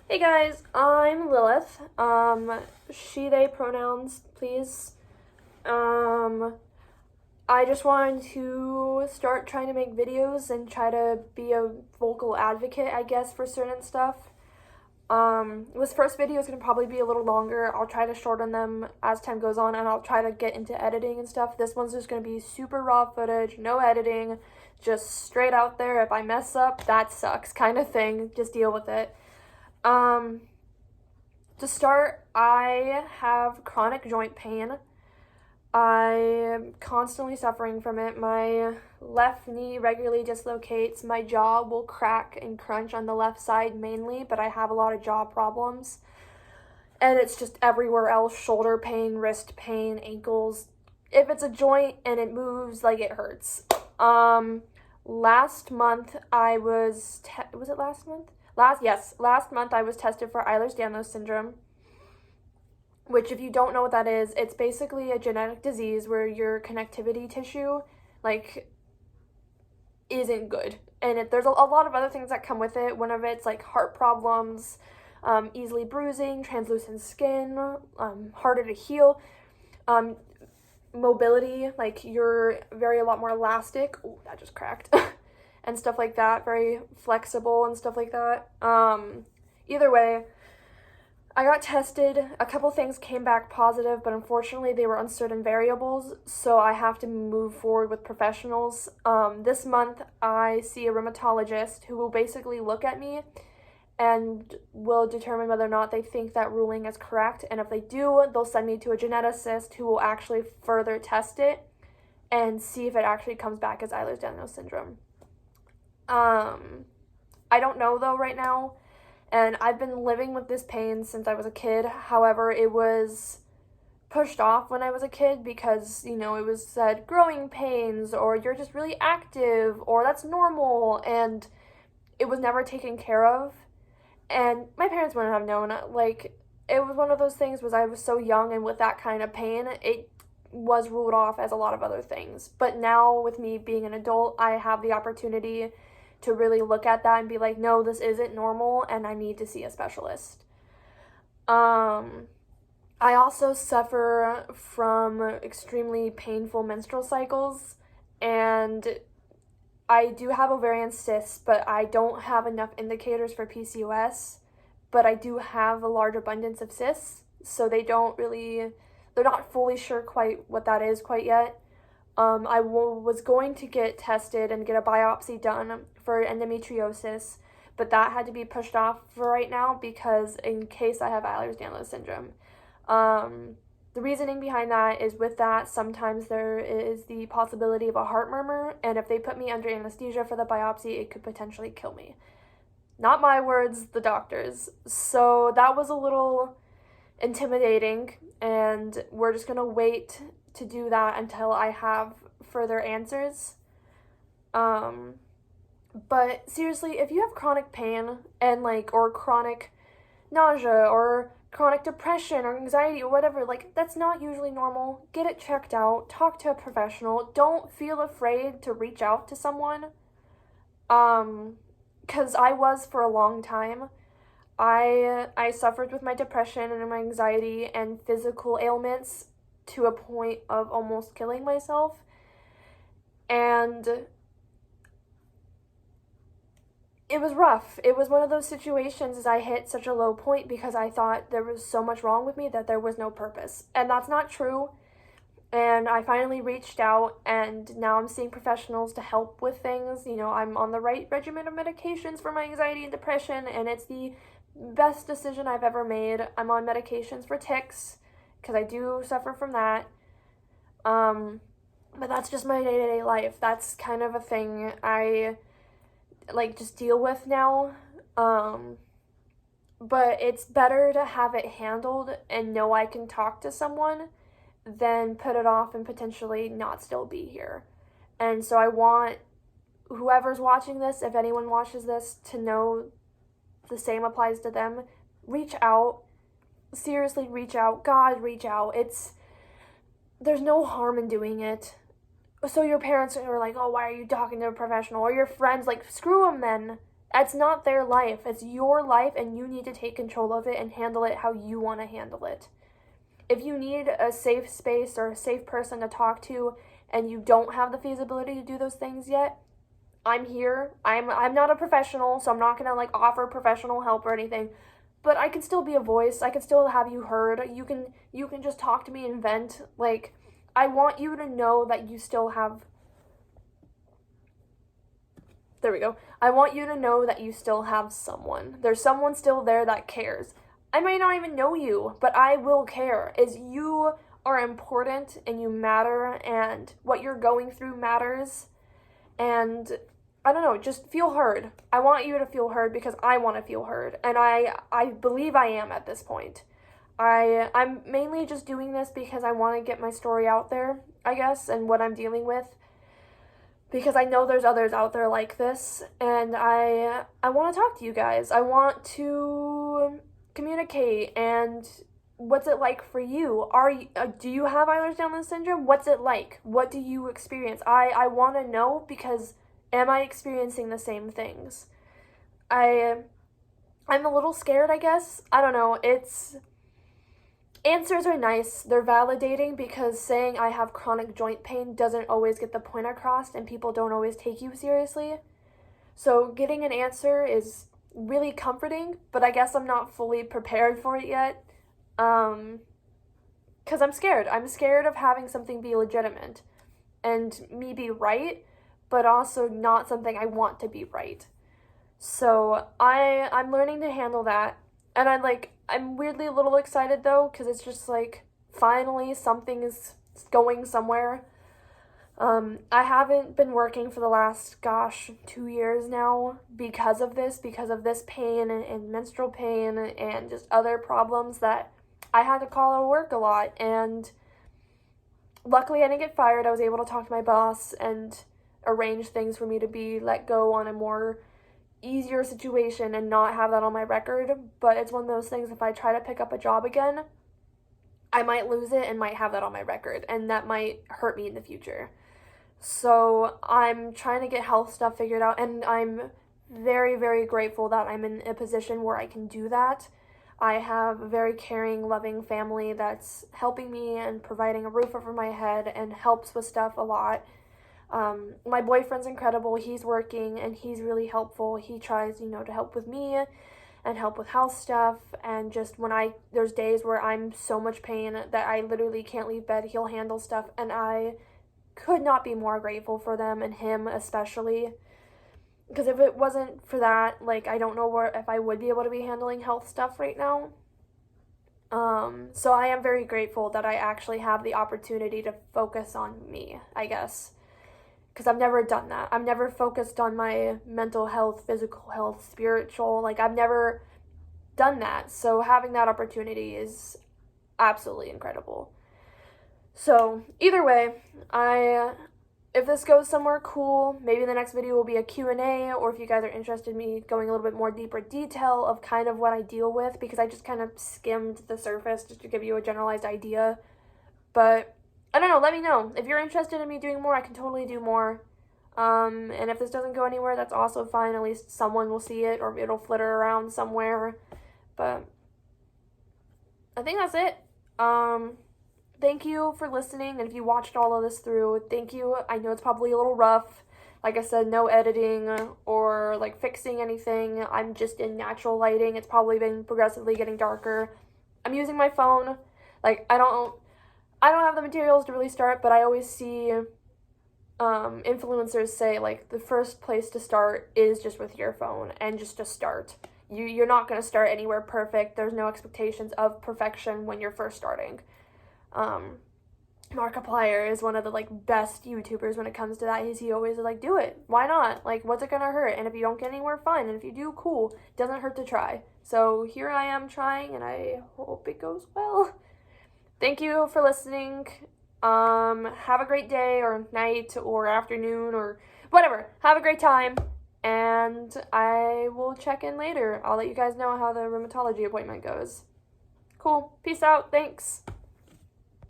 Hey guys, I'm Lilith. She, they pronouns, please. Um, I just wanted to start trying to make videos and try to be a vocal advocate, I guess, for certain stuff. This first video is going to probably be a little longer. I'll try to shorten them as time goes on, and I'll try to get into editing and stuff. This one's just going to be super raw footage, no editing, just straight out there. If I mess up, that sucks, kind of thing. Just deal with it. Um, to start, I have chronic joint pain. I'm constantly suffering from it. My left knee regularly dislocates. My jaw will crack and crunch on the left side mainly, but I have a lot of jaw problems. And it's just everywhere else, shoulder pain, wrist pain, ankles. If it's a joint and it moves, like, it hurts. Last month I was was it last month? Last month I was tested for Ehlers-Danlos syndrome, which, if you don't know what that is, it's basically a genetic disease where your connectivity tissue, like, isn't good. And there's a lot of other things that come with it. One of it's, like, heart problems, easily bruising, translucent skin, harder to heal, mobility, like, you're a lot more elastic. Oh, that just cracked. And stuff like that, very flexible and stuff like that. Either way, I got tested. A couple things came back positive, but unfortunately they were uncertain variables, so I have to move forward with professionals. This month I see a rheumatologist who will basically look at me and will determine whether or not they think that ruling is correct, and if they do, they'll send me to a geneticist who will actually further test it and see if it actually comes back as Ehlers-Danlos syndrome. I don't know though right now, and I've been living with this pain since I was a kid. However, it was pushed off when I was a kid because, it was said growing pains, or you're just really active, or that's normal, and it was never taken care of. And my parents wouldn't have known. Like, it was one of those things was I was so young, and with that kind of pain, it was ruled off as a lot of other things. But now, with me being an adult, I have the opportunity to really look at that and be like, no, this isn't normal, and I need to see a specialist. I also suffer from extremely painful menstrual cycles, and I do have ovarian cysts, but I don't have enough indicators for PCOS, but I do have a large abundance of cysts, so they're not fully sure quite what that is quite yet. I was going to get tested and get a biopsy done for endometriosis, but that had to be pushed off for right now because in case I have Ehlers-Danlos syndrome. The reasoning behind that is with that, sometimes there is the possibility of a heart murmur, and if they put me under anesthesia for the biopsy, it could potentially kill me. Not my words, the doctor's. So that was a little intimidating, and we're just gonna wait to do that until I have further answers. But seriously, if you have chronic pain and or chronic nausea or chronic depression or anxiety or whatever, that's not usually normal. Get it checked out. Talk to a professional. Don't feel afraid to reach out to someone. Because I was for a long time. I suffered with my depression and my anxiety and physical ailments to a point of almost killing myself. And it was rough. It was one of those situations as I hit such a low point because I thought there was so much wrong with me that there was no purpose. And that's not true. And I finally reached out, and now I'm seeing professionals to help with things. I'm on the right regimen of medications for my anxiety and depression, and it's the best decision I've ever made. I'm on medications for tics because I do suffer from that. But that's just my day-to-day life. That's kind of a thing I just deal with now. But it's better to have it handled and know I can talk to someone than put it off and potentially not still be here. And so I want whoever's watching this, if anyone watches this, to know the same applies to them. Reach out. Seriously, reach out. God, reach out. There's no harm in doing it. So your parents are like, oh, why are you talking to a professional? Or your friends, screw them then. That's not their life. It's your life, and you need to take control of it and handle it how you want to handle it. If you need a safe space or a safe person to talk to and you don't have the feasibility to do those things yet, I'm here. I'm not a professional, so I'm not going to like offer professional help or anything, but I can still be a voice. I can still have you heard. You can just talk to me and vent. Like, I want you to know that you still have There we go. I want you to know that you still have someone. There's someone still there that cares. I may not even know you, but I will care. As you are important and you matter and what you're going through matters. And I don't know, just feel heard. I want you to feel heard because I want to feel heard. And I believe I am at this point. I'm mainly just doing this because I want to get my story out there, I guess, and what I'm dealing with. Because I know there's others out there like this, and I want to talk to you guys. I want to communicate, and what's it like for you? Do you have Ehlers-Danlos syndrome? What's it like? What do you experience? I want to know, because am I experiencing the same things? I'm a little scared, I guess. I don't know. Answers are nice. They're validating, because saying I have chronic joint pain doesn't always get the point across, and people don't always take you seriously. So getting an answer is really comforting, but I guess I'm not fully prepared for it yet. Because I'm scared. I'm scared of having something be legitimate and me be right, but also not something I want to be right. So I'm learning to handle that. And I'm weirdly a little excited though, because it's just like, finally something is going somewhere. I haven't been working for the last, 2 years now because of this pain and menstrual pain and just other problems that I had to call out of work a lot. And luckily I didn't get fired. I was able to talk to my boss and arrange things for me to be let go on a more easier situation and not have that on my record. But it's one of those things, if I try to pick up a job again, I might lose it and might have that on my record, and that might hurt me in the future. So I'm trying to get health stuff figured out, and I'm very, very grateful that I'm in a position where I can do that. I have a very caring, loving family that's helping me and providing a roof over my head and helps with stuff a lot. My boyfriend's incredible. He's working and he's really helpful. He tries, to help with me and help with house stuff. And just there's days where I'm so much pain that I literally can't leave bed, he'll handle stuff. And I could not be more grateful for them, and him especially. Because if it wasn't for that, I don't know if I would be able to be handling health stuff right now. So I am very grateful that I actually have the opportunity to focus on me, I guess. Because I've never done that. I've never focused on my mental health, physical health, spiritual. I've never done that. So having that opportunity is absolutely incredible. So either way, if this goes somewhere cool, maybe the next video will be a Q&A, or if you guys are interested in me going a little bit more deeper detail of kind of what I deal with, because I just kind of skimmed the surface just to give you a generalized idea. But I don't know, let me know. If you're interested in me doing more, I can totally do more. And if this doesn't go anywhere, that's also fine. At least someone will see it, or it'll flitter around somewhere. But I think that's it. Thank you for listening, and if you watched all of this through, thank you. I know it's probably a little rough. Like I said, no editing or fixing anything. I'm just in natural lighting. It's probably been progressively getting darker. I'm using my phone. I don't have the materials to really start, but I always see influencers say the first place to start is just with your phone, and just to start. You're not going to start anywhere perfect. There's no expectations of perfection when you're first starting. Markiplier is one of the best YouTubers when it comes to that. He always is do it. Why not? What's it going to hurt? And if you don't get anywhere, fine. And if you do, cool. It doesn't hurt to try. So here I am trying, and I hope it goes well. Thank you for listening. Have a great day or night or afternoon or whatever. Have a great time. And I will check in later. I'll let you guys know how the rheumatology appointment goes. Cool. Peace out. Thanks.